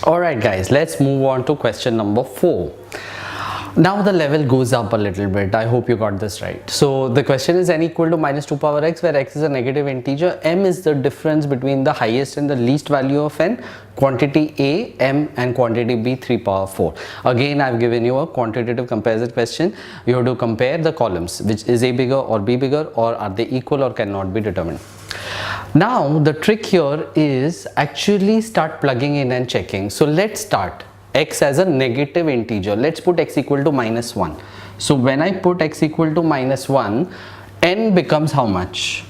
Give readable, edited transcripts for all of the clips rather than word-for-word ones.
Alright guys, let's move on to question number 4. Now the level goes up a little bit. I hope you got this right. So the question is n equal to minus 2 power x, where x is a negative integer. M is the difference between the highest and the least value of n. Quantity A, m, and quantity B, 3 power 4. Again, I've given you a quantitative comparison question. You have to compare the columns, which is A bigger or B bigger, or are they equal or cannot be determined. Now the trick here is actually start plugging in and checking. So let's start x as a negative integer. Let's put x equal to minus 1. So when I put x equal to minus 1, n becomes how much?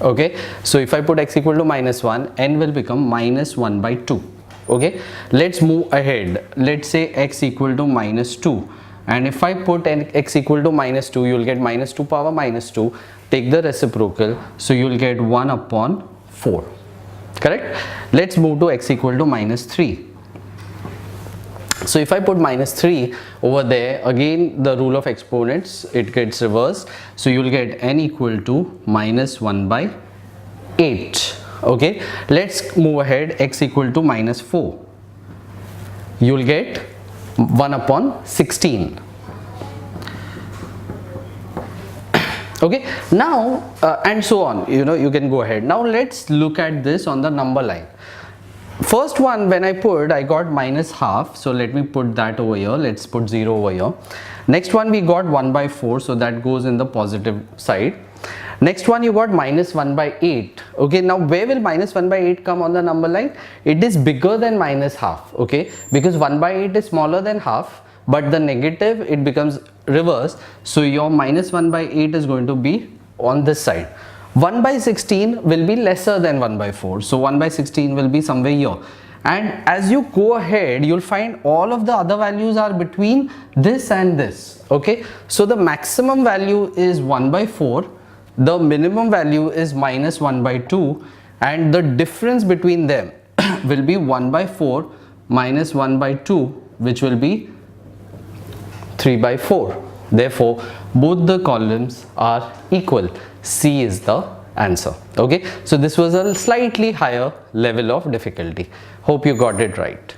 Okay, so if I put x equal to minus 1, n will become minus 1 by 2. Okay, let's move ahead. Let's say x equal to minus 2, and if I put x equal to minus 2, you'll get minus 2 power minus 2. Take the reciprocal, so you'll get 1 upon 4. Correct? Let's move to x equal to minus 3. So if I put minus 3 over there, again the rule of exponents, it gets reversed. So you'll get n equal to minus 1 by 8. Okay, let's move ahead. X equal to minus 4. You'll get 1 upon 16. Okay, now and so on, you can go ahead. Now let's look at this on the number line. First one, when I got minus half, so let me put that over here. Let's put 0 over here. Next one, we got 1 by 4, so that goes in the positive side. Next one, you got minus 1 by 8. Okay, now where will minus 1 by 8 come on the number line? It is bigger than minus half. Okay, because 1 by 8 is smaller than half, but the negative, it becomes reverse. So your minus 1 by 8 is going to be on this side. 1 by 16 will be lesser than 1 by 4. So 1 by 16 will be somewhere here. And as you go ahead, you'll find all of the other values are between this and this. Okay, so the maximum value is 1 by 4. The minimum value is minus 1 by 2. And the difference between them will be 1 by 4 minus 1 by 2, which will be 3 by 4. Therefore, both the columns are equal. C is the answer. Okay, so this was a slightly higher level of difficulty. Hope you got it right.